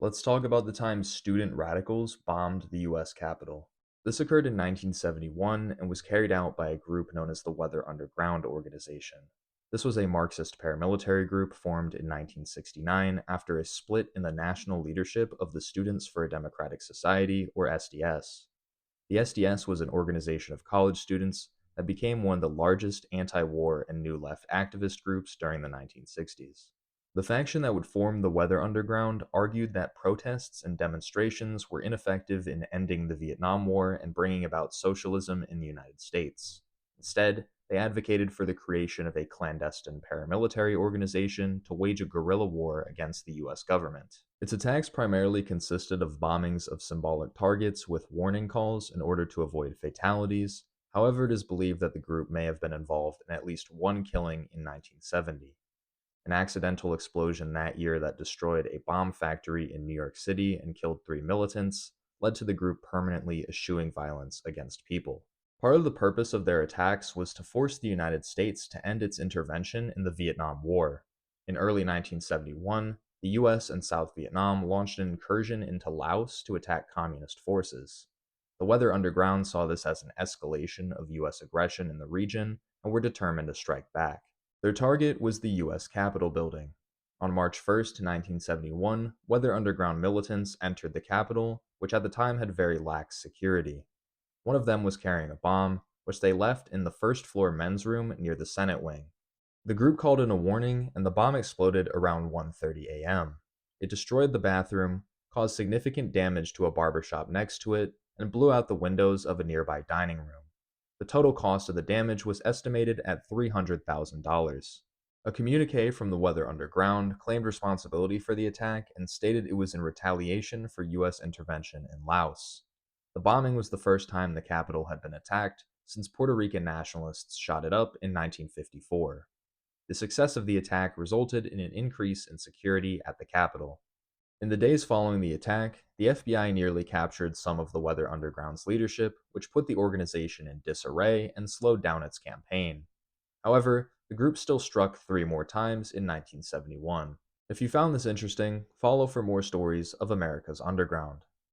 Let's talk about the time student radicals bombed the US Capitol. This occurred in 1971 and was carried out by a group known as the Weather Underground Organization. This was a Marxist paramilitary group formed in 1969 after a split in the national leadership of the Students for a Democratic Society, or SDS. The SDS was an organization of college students that became one of the largest anti war and New Left activist groups during the 1960s. The faction that would form the Weather Underground argued that protests and demonstrations were ineffective in ending the Vietnam War and bringing about socialism in the United States. Instead, they advocated for the creation of a clandestine paramilitary organization to wage a guerrilla war against the US government. Its attacks primarily consisted of bombings of symbolic targets with warning calls in order to avoid fatalities. However, it is believed that the group may have been involved in at least one killing in 1970. An accidental explosion that year that destroyed a bomb factory in New York City and killed 3 militants led to the group permanently eschewing violence against people. Part of the purpose of their attacks was to force the United States to end its intervention in the Vietnam War. In early 1971, the US and South Vietnam launched an incursion into Laos to attack communist forces. The Weather Underground saw this as an escalation of US aggression in the region and were determined to strike back. Their target was the US Capitol building. On March 1st, 1971, Weather Underground militants entered the Capitol, which at the time had very lax security. One of them was carrying a bomb, which they left in the first floor men's room near the Senate wing. The group called in a warning, and the bomb exploded around 1:30 a.m. It destroyed the bathroom, caused significant damage to a barbershop next to it, and blew out the windows of a nearby dining room. The total cost of the damage was estimated at $300,000. A communique from the Weather Underground claimed responsibility for the attack and stated it was in retaliation for US intervention in Laos. The bombing was the first time the Capitol had been attacked since Puerto Rican nationalists shot it up in 1954. The success of the attack resulted in an increase in security at the Capitol. In the days following the attack, the FBI nearly captured some of the Weather Underground's leadership, which put the organization in disarray and slowed down its campaign. However, the group still struck 3 more times in 1971. If you found this interesting, follow for more stories of America's underground.